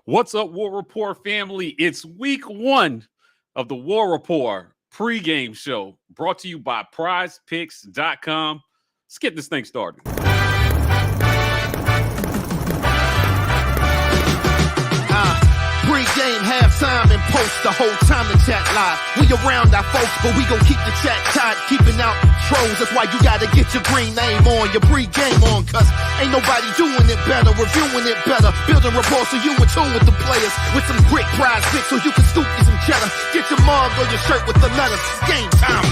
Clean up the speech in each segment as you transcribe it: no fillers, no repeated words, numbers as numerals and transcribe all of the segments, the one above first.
What's up, War Rapport family? It's week one of the War Rapport pregame show brought to you by prizepicks.com. Let's get this thing started. Pregame, halftime, and post the whole time the chat live. We around our folks, but we gon' keep the chat tight, keeping out trolls. That's why you gotta get your green name on, your pregame on, cause ain't nobody doing it better, reviewing it better, building rapport so you in tune with the players, with some quick prize picks so you can scoop you some cheddar. Get your mug or your shirt with the letters. Game time.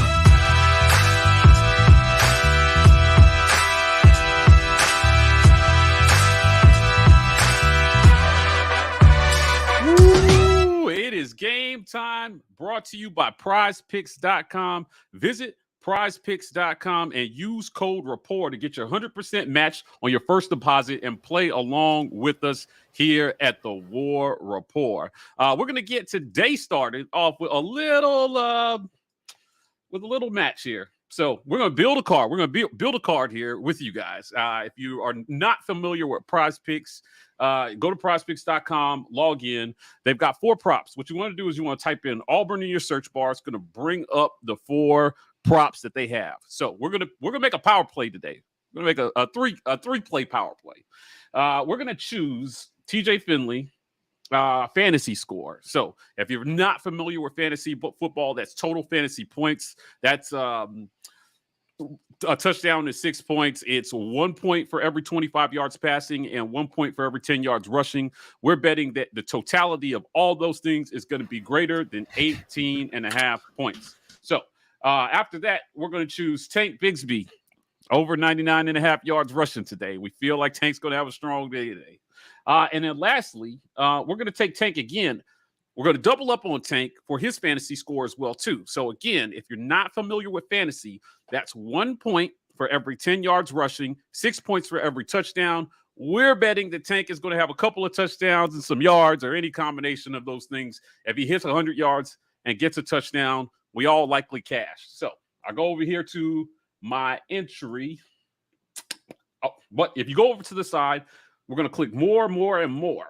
It is game time, brought to you by prizepicks.com. Visit prizepicks.com and use code rapport to get your 100% match on your first deposit and play along with us here at the War Rapport. We're going to get today started off with a little match here. So we're going to build a card. We're going to build a card here with you guys. If you are not familiar with Prize Picks, go to prizepicks.com, log in. They've got 4 props. What you want to do is you want to type in Auburn in your search bar. It's going to bring up the 4 props that they have. So we're going to make a power play today. We're going to make a three-play power play. We're going to choose TJ Finley fantasy score. So if you're not familiar with fantasy football, that's total fantasy points. That's a touchdown is 6 points. It's 1 point for every 25 yards passing and 1 point for every 10 yards rushing. We're betting that the totality of all those things is going to be greater than 18.5 points. So after that, we're going to choose Tank Bigsby over 99.5 yards rushing today. We feel like Tank's going to have a strong day today. And then lastly, we're going to take Tank again. We're going to double up on Tank for his fantasy score as well, too. So, again, if you're not familiar with fantasy, that's 1 point for every 10 yards rushing, 6 points for every touchdown. We're betting that Tank is going to have a couple of touchdowns and some yards or any combination of those things. If he hits 100 yards and gets a touchdown, we all likely cash. So, I go over here to my entry. Oh, but if you go over to the side, we're going to click more and more.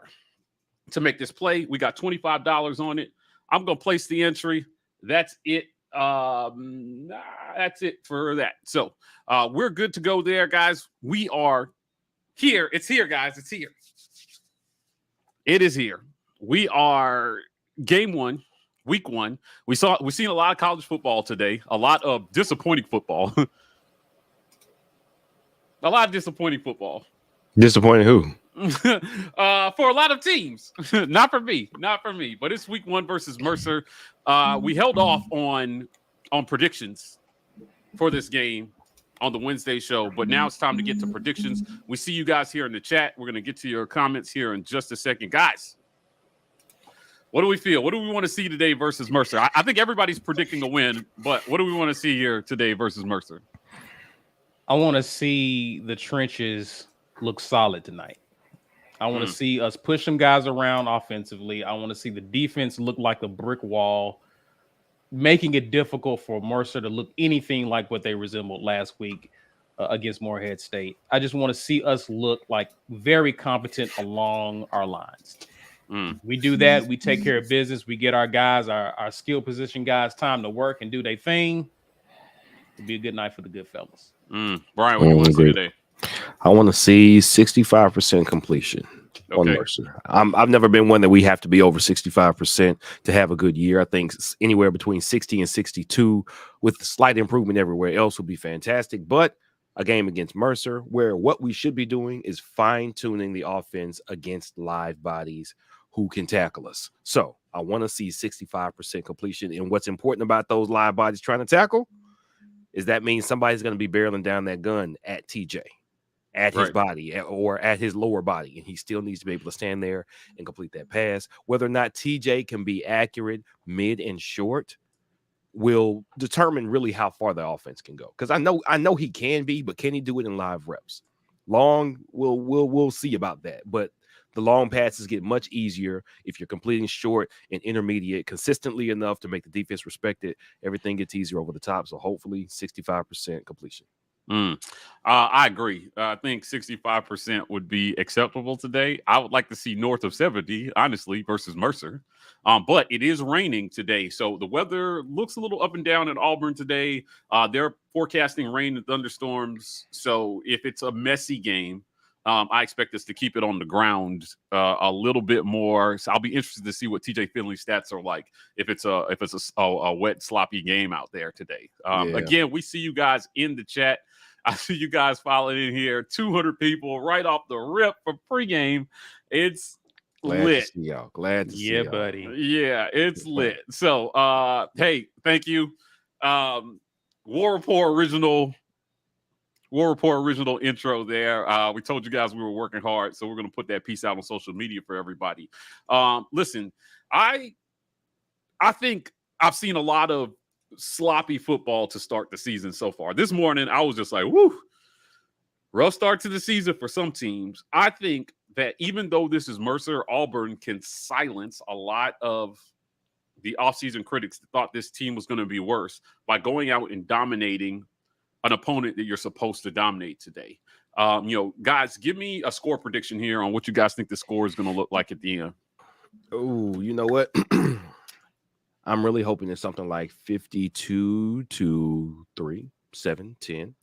To make this play, we got $25 on it. I'm going to place the entry. That's it. That's it for that. So we're good to go there, guys. We are here. It's here, guys. It's here. It is here. We are game one, week one. We've seen a lot of college football today. A lot of disappointing football. A lot of disappointing football. Disappointing who? For a lot of teams. Not for me, but it's week one versus Mercer. We held off on predictions for this game on the Wednesday show, but now it's time to get to predictions. We see you guys here in the chat. We're going to get to your comments here in just a second. Guys, what do we feel? What do we want to see today versus Mercer? I think everybody's predicting a win, but what do we want to see here today versus Mercer? I want to see the trenches look solid tonight. I want to see us push some guys around offensively. I want to see the defense look like a brick wall, making it difficult for Mercer to look anything like what they resembled last week against Morehead State. I just want to see us look like very competent along our lines. We do that. We take care of business. We get our guys, our skill position guys, time to work and do their thing. It'll be a good night for the good fellas. Brian, what do you want to see today? I want to see 65% completion on Mercer. I've never been one that we have to be over 65% to have a good year. I think anywhere between 60 and 62 with slight improvement everywhere else would be fantastic. But a game against Mercer where what we should be doing is fine-tuning the offense against live bodies who can tackle us. So I want to see 65% completion. And what's important about those live bodies trying to tackle is that means somebody's going to be barreling down that gun at TJ. At his body or at his lower body, and he still needs to be able to stand there and complete that pass. Whether or not TJ can be accurate mid and short will determine really how far the offense can go. Because I know he can be, but can he do it in live reps? Long, we'll see about that. But the long passes get much easier if you're completing short and intermediate consistently enough to make the defense respect it. Everything gets easier over the top. So hopefully 65% completion. I agree. I think 65% would be acceptable today. I would like to see north of 70, honestly, versus Mercer. But it is raining today, so the weather looks a little up and down in Auburn today. They're forecasting rain and thunderstorms. So if it's a messy game, I expect us to keep it on the ground a little bit more. So I'll be interested to see what TJ Finley's stats are like if it's a wet, sloppy game out there today. Again, we see you guys in the chat. I see you guys filing in here. 200 people right off the rip for pregame. It's Glad lit. to see y'all. Glad to see y'all. buddy. Yeah, it's lit. So, hey, thank you. War Rapport original intro there. We told you guys we were working hard, so we're going to put that piece out on social media for everybody. Listen, I think I've seen a lot of sloppy football to start the season so far. This morning, I was just like, whoo, rough start to the season for some teams. I think that even though this is Mercer, Auburn can silence a lot of the offseason critics that thought this team was going to be worse by going out and dominating an opponent that you're supposed to dominate today. Guys, give me a score prediction here on what you guys think the score is going to look like at the end. Oh, you know what? I'm really hoping it's something like 52-3, 7-10.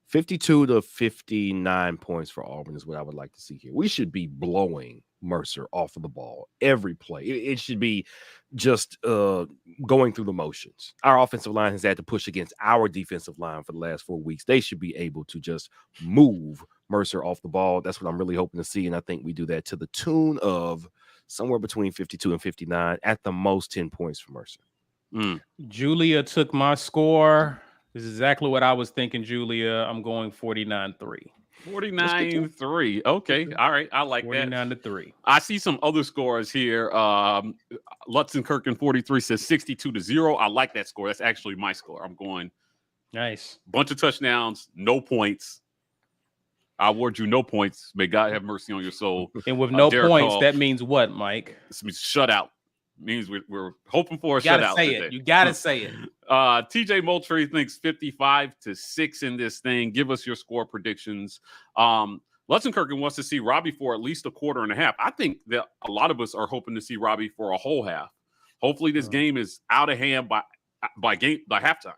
52 to 59 points for Auburn is what I would like to see here. We should be blowing Mercer off of the ball every play. It should be just going through the motions. Our offensive line has had to push against our defensive line for the last 4 weeks. They should be able to just move Mercer off the ball. That's what I'm really hoping to see, and I think we do that to the tune of somewhere between 52 and 59, at the most 10 points for Mercer. Julia took my score. This is exactly what I was thinking, Julia. I'm going 49-3. 49-3. Okay. All right. I like 49-3. I see some other scores here. Lutzenkirchen 43 says 62-0. I like that score. That's actually my score. I'm going nice. Bunch of touchdowns, no points. I award you no points. May God have mercy on your soul. And with no Derek points, Hall. that means what, Mike? This means shutout. Means we're hoping for a shutout today. You gotta say it. TJ Moultrie thinks 55-6 in this thing. Give us your score predictions. Lutzenkirchen wants to see Robbie for at least a quarter and a half. I think that a lot of us are hoping to see Robbie for a whole half. Hopefully, this game is out of hand by halftime.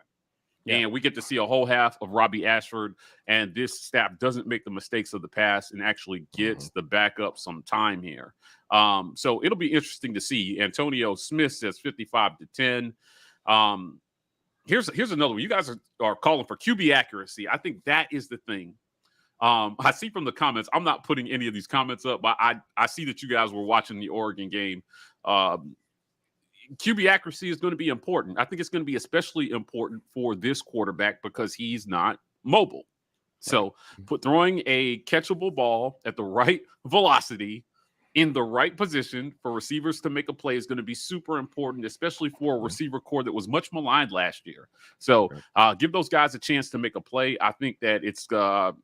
Yeah. And we get to see a whole half of Robbie Ashford, and this staff doesn't make the mistakes of the past and actually gets the backup some time here. So it'll be interesting to see. Antonio Smith says 55-10. Here's another one. You guys are calling for QB accuracy. I think that is the thing. I see from the comments, I'm not putting any of these comments up, but I see that you guys were watching the Oregon game. QB accuracy is going to be important. I think it's going to be especially important for this quarterback because he's not mobile. So throwing a catchable ball at the right velocity in the right position for receivers to make a play is going to be super important, especially for a receiver core that was much maligned last year. So give those guys a chance to make a play. I think that it's going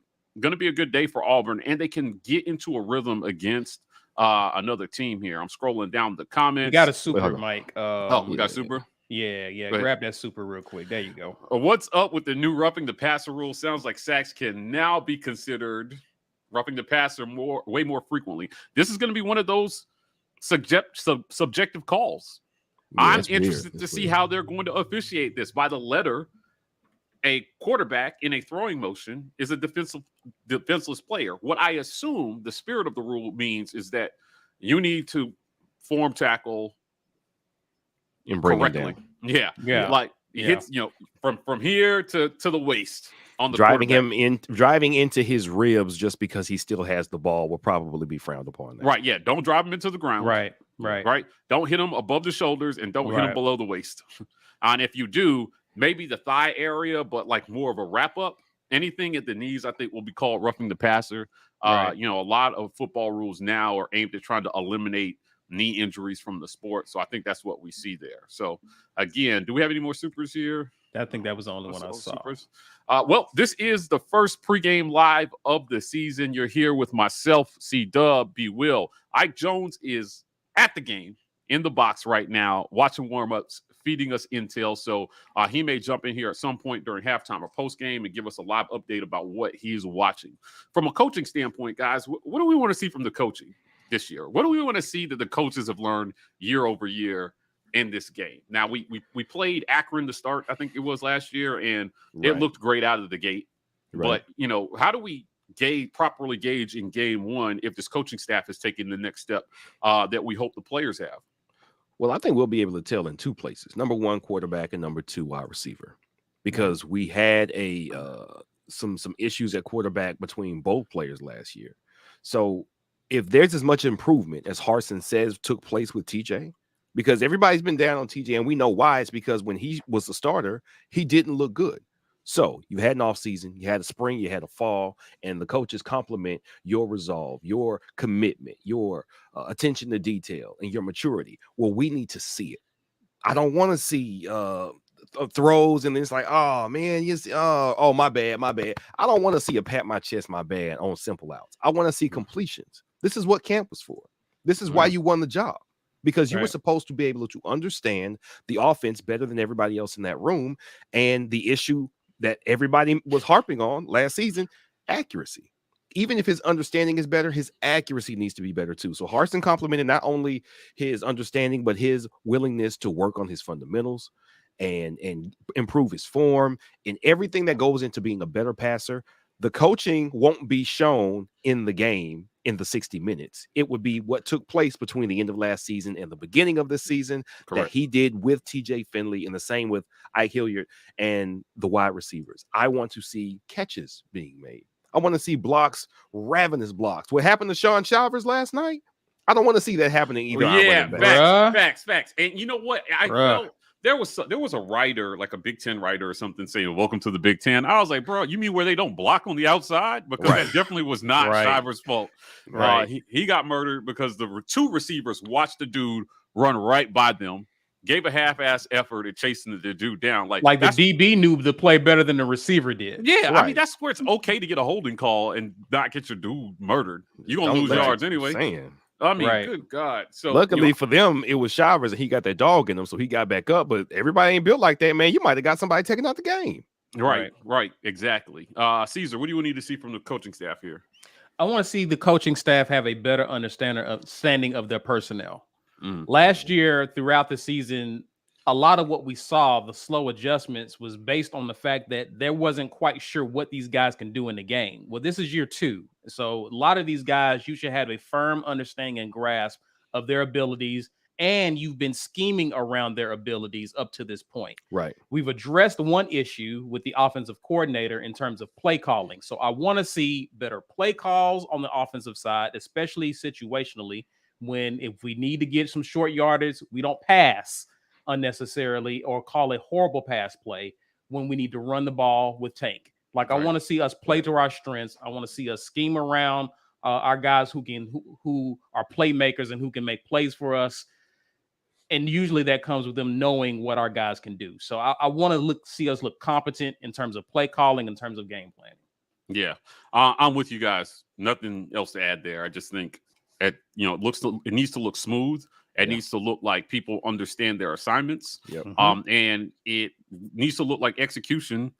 to be a good day for Auburn, and they can get into a rhythm against another team here. I'm scrolling down the comments. We got a super, Mike. We got super? Yeah. Grab that super real quick. There you go. What's up with the new roughing the passer rule? Sounds like sacks can now be considered roughing the passer way more frequently. This is going to be one of those subjective calls. Yeah, I'm interested to see how they're going to officiate this. By the letter, a quarterback in a throwing motion is a defenseless player. What I assume the spirit of the rule means is that you need to form tackle and bring correctly. Him down. Yeah. Like hits, from here to the waist on the driving into his ribs just because he still has the ball will probably be frowned upon. There. Right. Yeah. Don't drive him into the ground. Right. Don't hit him above the shoulders and don't hit him below the waist. And if you do, maybe the thigh area, but like more of a wrap up. Anything at the knees, I think, will be called roughing the passer. A lot of football rules now are aimed at trying to eliminate knee injuries from the sport. So I think that's what we see there. So again, do we have any more supers here? I think that was the only one I saw. Supers? Well, this is the first pregame live of the season. You're here with myself, C-Dub, B. Will. Ike Jones is at the game in the box right now, watching warm-ups, feeding us intel. So he may jump in here at some point during halftime or post game and give us a live update about what he's watching. From a coaching standpoint, guys, what do we want to see from the coaching this year? What do we want to see that the coaches have learned year over year in this game? Now, we played Akron to start, I think it was last year, and it looked great out of the gate. But, how do we properly gauge in game one if this coaching staff is taking the next step that we hope the players have? Well, I think we'll be able to tell in two places. Number one, quarterback, and number two, wide receiver. Because we had some issues at quarterback between both players last year. So if there's as much improvement as Harsin says took place with TJ, because everybody's been down on TJ, and we know why. It's because when he was the starter, he didn't look good. So you had an offseason, you had a spring, you had a fall, and the coaches compliment your resolve, your commitment, your attention to detail, and your maturity. Well, we need to see it. I don't want to see throws and it's like, oh man, oh my bad. I don't want to see a pat my chest, my bad on simple outs. I want to see completions. This is what camp was for. This is why you won the job, because you were supposed to be able to understand the offense better than everybody else in that room. And the issue that everybody was harping on last season, accuracy. Even if his understanding is better, his accuracy needs to be better too. So Harsin complimented not only his understanding, but his willingness to work on his fundamentals and improve his form and everything that goes into being a better passer. The coaching won't be shown in the game in the 60 minutes. It would be what took place between the end of last season and the beginning of this season that he did with TJ Finley, and the same with Ike Hilliard and the wide receivers. I want to see catches being made. I want to see blocks, ravenous blocks. What happened to Sean Shivers last night? I don't want to see that happening either. Facts. And you know what? I felt there was a writer, like a Big Ten writer or something, saying, "Welcome to the Big Ten." I was like, bro, you mean where they don't block on the outside? Because that definitely was not Shivers' fault. He got murdered because the two receivers watched the dude run right by them, gave a half-ass effort at chasing the dude down. Like the DB knew the play better than the receiver did. Yeah, I mean, that's where it's okay to get a holding call and not get your dude murdered. You're going to lose yards anyway. I mean, good God. So luckily for them, it was Shivers and he got that dog in him, so he got back up. But everybody ain't built like that, man. You might have got somebody taking out the game. Right. Exactly. Caesar, what do you need to see from the coaching staff here? I want to see the coaching staff have a better understanding of their personnel. Last year, throughout the season, a lot of what we saw, the slow adjustments, was based on the fact that there wasn't quite sure what these guys can do in the game. Well, this is year 2. So a lot of these guys, you should have a firm understanding and grasp of their abilities, and you've been scheming around their abilities up to this point. Right. We've addressed one issue with the offensive coordinator in terms of play calling. So I want to see better play calls on the offensive side, especially situationally, if we need to get some short yardage, we don't pass unnecessarily or call a horrible pass play when we need to run the ball with Tank. I want to see us play to our strengths. I want to see us scheme around our guys who are playmakers and who can make plays for us. And usually that comes with them knowing what our guys can do. So I want to see us look competent in terms of play calling, in terms of game planning. Yeah, I'm with you guys. Nothing else to add there. I just think it needs to look smooth. It needs to look like people understand their assignments. And it needs to look like execution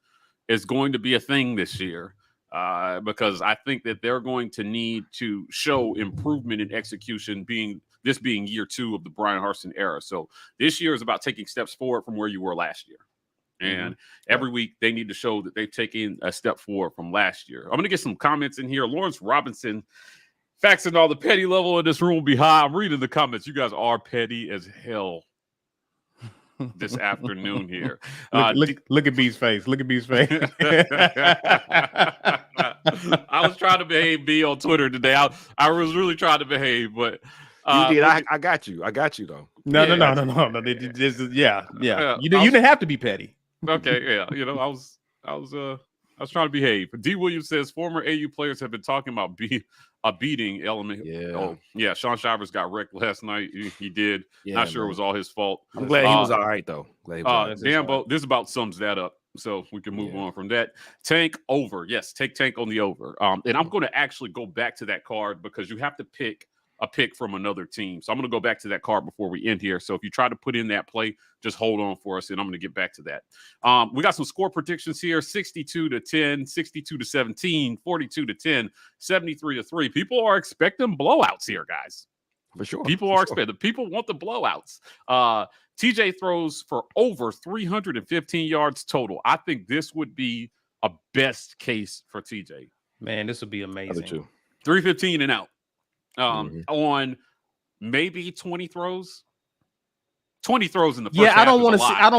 is going to be a thing this year, because I think that they're going to need to show improvement in execution, being year 2 of the Brian Harsin era. So this year is about taking steps forward from where you were last year. And every week they need to show that they've taken a step forward from last year. I'm going to get some comments in here. Lawrence Robinson, facts and all, the petty level in this room will be high. I'm reading the comments. You guys are petty as hell this afternoon here. Look at B's face. Look at B's face. I was trying to behave, B, on Twitter today. I was really trying to behave, but you did. I got you. I got you though. No. You didn't have to be petty. Okay, yeah. I was trying to behave. D. Williams says former AU players have been talking about a beating element. Yeah. Oh, yeah. Sean Shivers got wrecked last night. He did. Yeah, Not sure it was all his fault. I'm glad he was all right though. This about sums that up. So we can move on from that. Tank over. Yes, take Tank on the over. And I'm going to actually go back to that card because you have to pick a pick from another team. So I'm going to go back to that card before we end here. So if you try to put in that play, just hold on for us, and I'm going to get back to that. We got some score predictions here: 62-10, 62-17, 42-10, 73-3. People are expecting blowouts here, guys. For sure. People are expecting. People want the blowouts. TJ throws for over 315 yards total. I think this would be a best case for TJ. Man, this would be amazing. 315 and out. On maybe 20 throws. 20 throws in the first half. I don't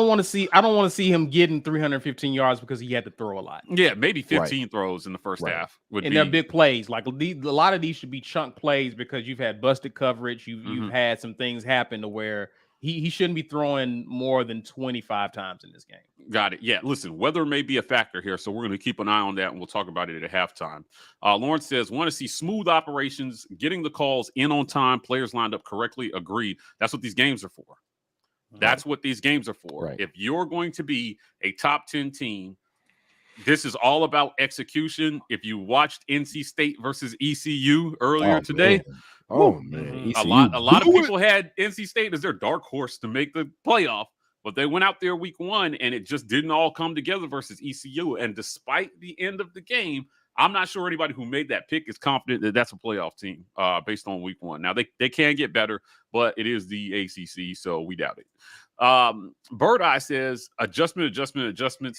want to see him getting 315 yards because he had to throw a lot. Yeah, maybe 15 throws in the first half. They're big plays. Like a lot of these should be chunk plays because you've had busted coverage. You've had some things happen to where he shouldn't be throwing more than 25 times in this game. Got it. Yeah, listen, weather may be a factor here, so we're going to keep an eye on that, and we'll talk about it at halftime. Lawrence says, want to see smooth operations, getting the calls in on time, players lined up correctly. Agreed. That's what these games are for. That's what these games are for. Right. If you're going to be a top 10 team, this is all about execution. If you watched NC State versus ECU earlier today, man. a lot of people had NC State as their dark horse to make the playoff, but they went out there week one and it just didn't all come together versus ECU. And despite the end of the game, I'm not sure anybody who made that pick is confident that that's a playoff team based on week one. Now, they can get better, but it is the ACC, so we doubt it. Bird Eye says, adjustments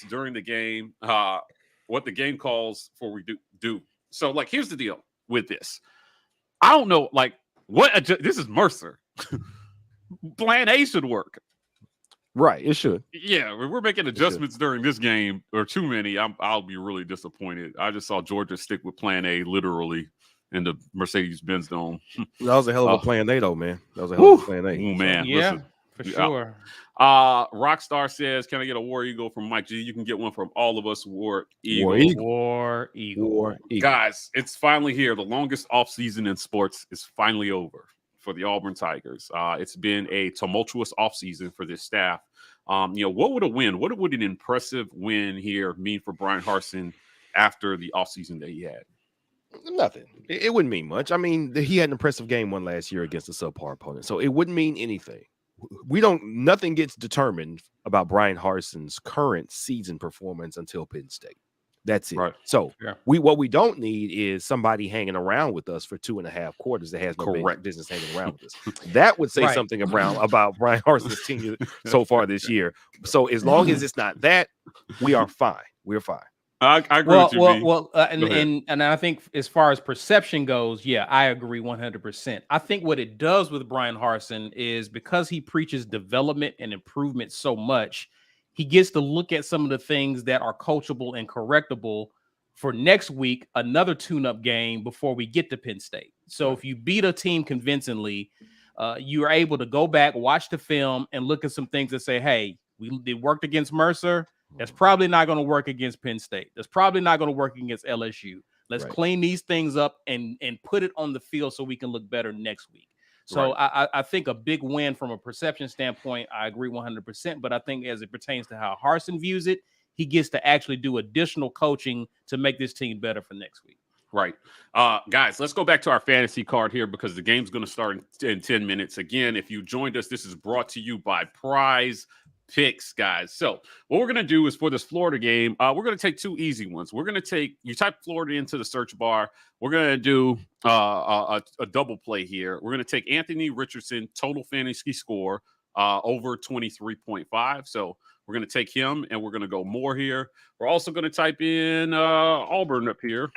during the game, what the game calls for we do. So, like, here's the deal with this. I don't know, like, this is Mercer. Plan A should work. Right, it should. Yeah, we're making adjustments during this game, or too many. I'll be really disappointed. I just saw Georgia stick with Plan A literally in the Mercedes-Benz Dome. That was a hell of a Plan A, though, man. That was a hell of a Plan A. Oh, man. Yeah, listen, for sure. Rockstar says, can I get a War Eagle from Mike G? You can get one from all of us. War Eagle. War Eagle. Guys, it's finally here. The longest offseason in sports is finally over for the Auburn Tigers. It's been a tumultuous offseason for this staff. What would a win? What would an impressive win here mean for Brian Harsin after the offseason that he had? Nothing. It wouldn't mean much. I mean, he had an impressive game one last year against a subpar opponent, so it wouldn't mean anything. Nothing gets determined about Brian Harsin's current season performance until Penn State. That's it. Right. So what we don't need is somebody hanging around with us for 2.5 quarters that has no business hanging around with us. That would say something about Brian Harsin's team so far this year. So as long as it's not that, we are fine. We're fine. I agree with you. And I think as far as perception goes, I agree 100%. I think what it does with Brian Harsin is because he preaches development and improvement so much, he gets to look at some of the things that are coachable and correctable for next week, another tune-up game before we get to Penn State. So if you beat a team convincingly, you are able to go back, watch the film, and look at some things that say, hey, it worked against Mercer. That's probably not going to work against Penn State. That's probably not going to work against LSU. Let's clean these things up and put it on the field so we can look better next week. So I think a big win from a perception standpoint, I agree 100%. But I think as it pertains to how Harsin views it, he gets to actually do additional coaching to make this team better for next week. Right. Guys, let's go back to our fantasy card here because the game's going to start in 10 minutes. Again, if you joined us, this is brought to you by Prize Picks, guys. So what we're going to do is for this Florida game, we're going to take two easy ones. We're going to you type Florida into the search bar. We're going to do a double play here. We're going to take Anthony Richardson total fantasy score over 23.5. So we're going to take him and we're going to go more here. We're also going to type in Auburn up here.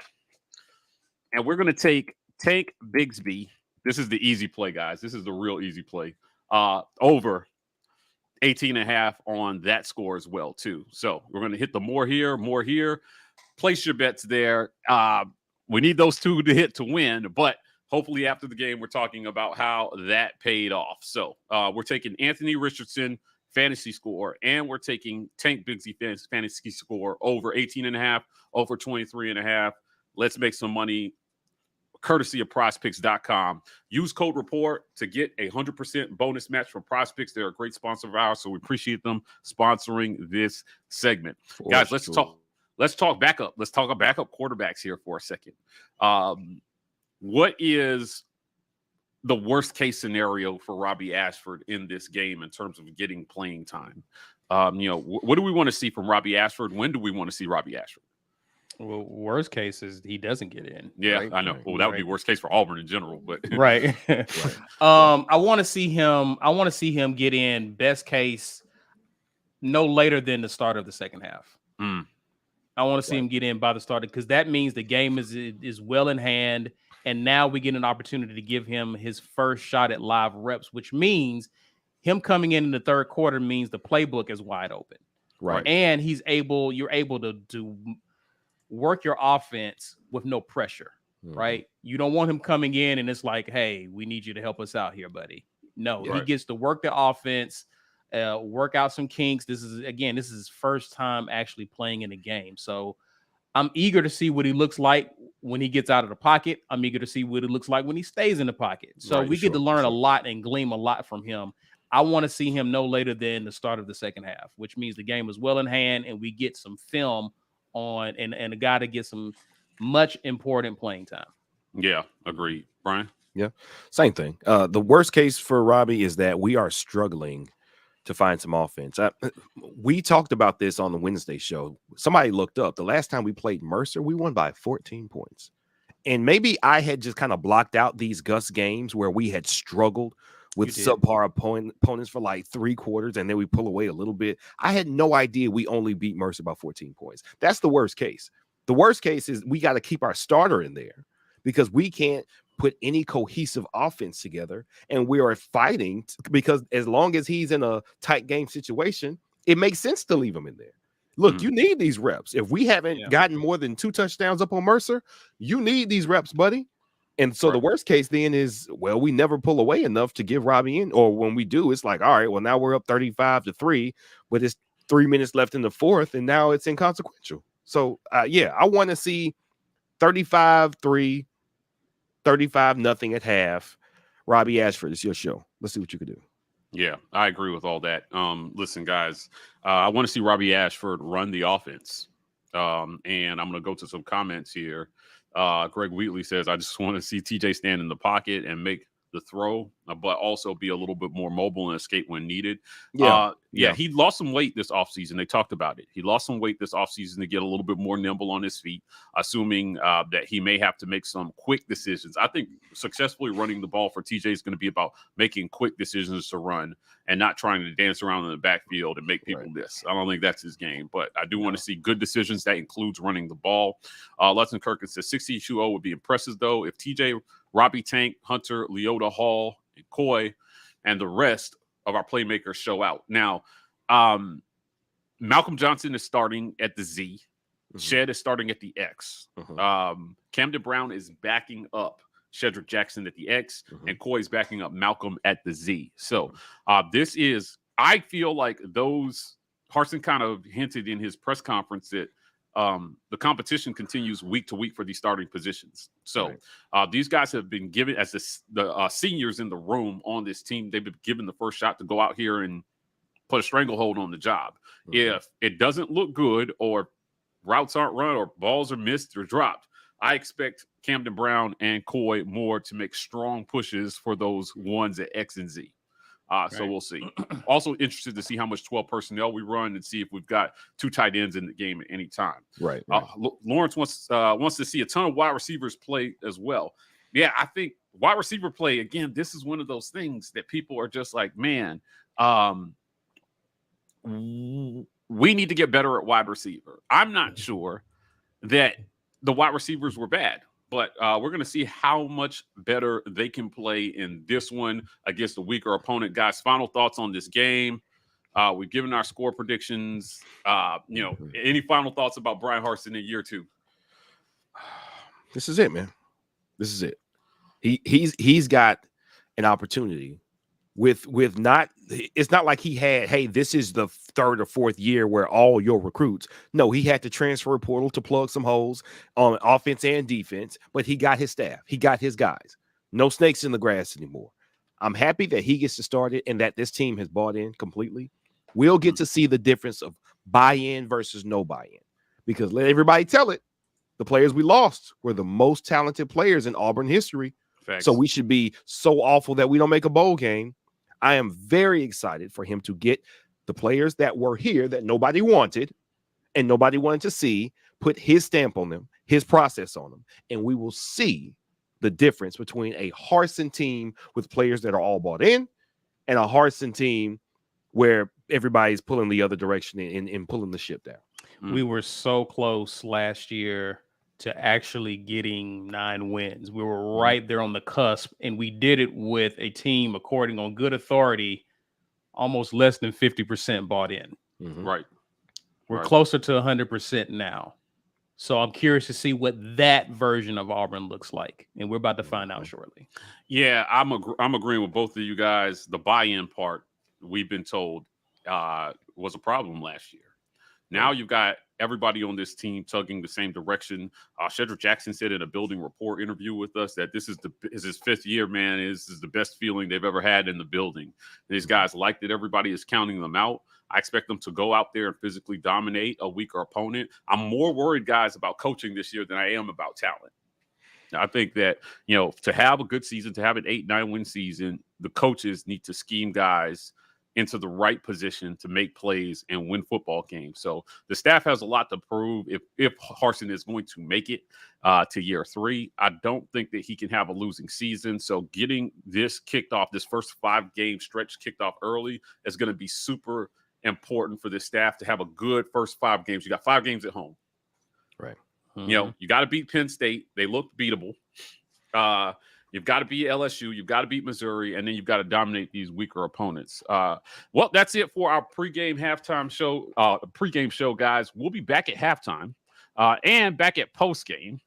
And we're going to take Tank Bigsby. This is the easy play, guys. This is the real easy play. Over 18.5 on that score as well, too. So we're going to hit the more here. Place your bets there. We need those two to hit to win, but hopefully after the game, we're talking about how that paid off. So we're taking Anthony Richardson fantasy score, and we're taking Tank Bigsby fantasy score over 18.5, over 23.5. Let's make some money. Courtesy of PrizePicks.com. Use code REPORT to get a 100% bonus match from PrizePicks. They're a great sponsor of ours, so we appreciate them sponsoring this segment. Guys, let's talk backup. Let's talk about backup quarterbacks here for a second. What is the worst case scenario for Robbie Ashford in this game in terms of getting playing time? What do we want to see from Robbie Ashford? When do we want to see Robbie Ashford? Well, worst case is he doesn't get in. Yeah, right? I know. Well, that would be worst case for Auburn in general, but right. I want to see him. I want to see him get in. Best case, no later than the start of the second half. I want to see him get in by the start, because that means the game is well in hand, and now we get an opportunity to give him his first shot at live reps, which means him coming in the third quarter means the playbook is wide open, right? And you're able to work your offense with no pressure, right? You don't want him coming in and it's like, hey, we need you to help us out here, buddy. No, he gets to work the offense, work out some kinks. This is his first time actually playing in a game. So I'm eager to see what he looks like when he gets out of the pocket. I'm eager to see what it looks like when he stays in the pocket. So we get to learn a lot and glean a lot from him. I want to see him no later than the start of the second half, which means the game is well in hand and we get some film on and a guy to get some much important playing time. Yeah, agreed. Brian? Yeah, same thing. The worst case for Robbie is that we are struggling to find some offense. We talked about this on the Wednesday show. Somebody looked up the last time we played Mercer, we won by 14 points. And maybe I had just kind of blocked out these Gus games where we had struggled with subpar opponents for like 3 quarters, and then we pull away a little bit. I had no idea we only beat Mercer by 14 points. That's the worst case. The worst case is we got to keep our starter in there because we can't put any cohesive offense together, and we are fighting because as long as he's in a tight game situation, it makes sense to leave him in there. Look, you need these reps. If we haven't gotten more than 2 touchdowns up on Mercer, you need these reps, buddy. And so the worst case then is, well, we never pull away enough to give Robbie in, or when we do, it's like, all right, well, now we're up 35-3, but it's 3 minutes left in the fourth, and now it's inconsequential. So, I want to see 35-3, 35-0 at half. Robbie Ashford, it's your show. Let's see what you can do. Yeah, I agree with all that. Listen, guys, I want to see Robbie Ashford run the offense. And I'm going to go to some comments here. Greg Wheatley says, I just want to see TJ stand in the pocket and make the throw, but also be a little bit more mobile and escape when needed. He lost some weight this offseason. They talked about it. He lost some weight this offseason to get a little bit more nimble on his feet, assuming that he may have to make some quick decisions. I think successfully running the ball for TJ is going to be about making quick decisions to run and not trying to dance around in the backfield and make people miss. I don't think that's his game, but I do want to see good decisions. That includes running the ball. Lesson Kirkin says 62-0 would be impressive, though, if TJ, Robbie Tank, Hunter, Leota Hall, and Coy, and the rest of our playmakers show out. Now, Malcolm Johnson is starting at the Z. Shed is starting at the X. Camden Brown is backing up Shedrick Jackson at the X, and Coy is backing up Malcolm at the Z. So this is, I feel like Harsin kind of hinted in his press conference that the competition continues week to week for these starting positions. So these guys have been given, as the seniors in the room on this team, they've been given the first shot to go out here and put a stranglehold on the job. If it doesn't look good, or routes aren't run, or balls are missed or dropped, I expect Camden Brown and Coy Moore to make strong pushes for those ones at X and Z. So we'll see. Also interested to see how much 12 personnel we run and see if we've got 2 tight ends in the game at any time. Lawrence wants to see a ton of wide receivers play as well. Yeah, I think wide receiver play, again, this is one of those things that people are just like, man, we need to get better at wide receiver. I'm not sure that the wide receivers were bad, but we're going to see how much better they can play in this one against a weaker opponent. Guys, final thoughts on this game. We've given our score predictions. Any final thoughts about Brian Harsin in year 2? This is it, man. This is it. He's got an opportunity with not, it's not like he had, hey, this is the 3rd or 4th year where all your recruits. No, he had to transfer portal to plug some holes on offense and defense, but he got his staff. He got his guys. No snakes in the grass anymore. I'm happy that he gets to start it and that this team has bought in completely. We'll get to see the difference of buy-in versus no buy-in, because let everybody tell it, the players we lost were the most talented players in Auburn history. Facts. So we should be so awful that we don't make a bowl game. I am very excited for him to get the players that were here that nobody wanted and nobody wanted to see, put his stamp on them, his process on them, and we will see the difference between a Harsin team with players that are all bought in and a Harsin team where everybody's pulling the other direction and pulling the ship down. We were so close last year to actually getting 9 wins. We were right there on the cusp, and we did it with a team, according on good authority, almost less than 50% bought in. Right. We're closer to 100% now. So I'm curious to see what that version of Auburn looks like, and we're about to find out shortly. Yeah, I'm agreeing with both of you guys. The buy-in part, we've been told, was a problem last year. Now you've got everybody on this team tugging the same direction. Shedrick Jackson said in a building report interview with us that this is his 5th year, man. This is the best feeling they've ever had in the building. And these guys like that everybody is counting them out. I expect them to go out there and physically dominate a weaker opponent. I'm more worried, guys, about coaching this year than I am about talent. Now, I think that, to have a good season, to have an 8-9 win season, the coaches need to scheme guys into the right position to make plays and win football games. So the staff has a lot to prove if Harsin is going to make it to year 3. I don't think that he can have a losing season. So getting this kicked off, this first 5-game stretch kicked off early is going to be super important for this staff to have a good first 5 games. You got 5 games at home. Right. You got to beat Penn State. They look beatable. You've got to beat LSU. You've got to beat Missouri, and then you've got to dominate these weaker opponents. Well, that's it for our pregame show, guys. We'll be back at halftime and back at postgame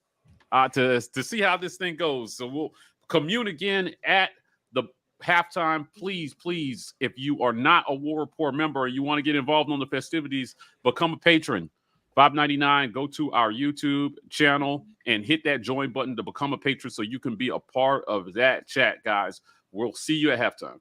to see how this thing goes. So we'll commune again at the halftime. Please, if you are not a War Rapport member and you want to get involved on the festivities, become a patron. $5.99. Go to our YouTube channel and hit that join button to become a patron so you can be a part of that chat, guys. We'll see you at halftime.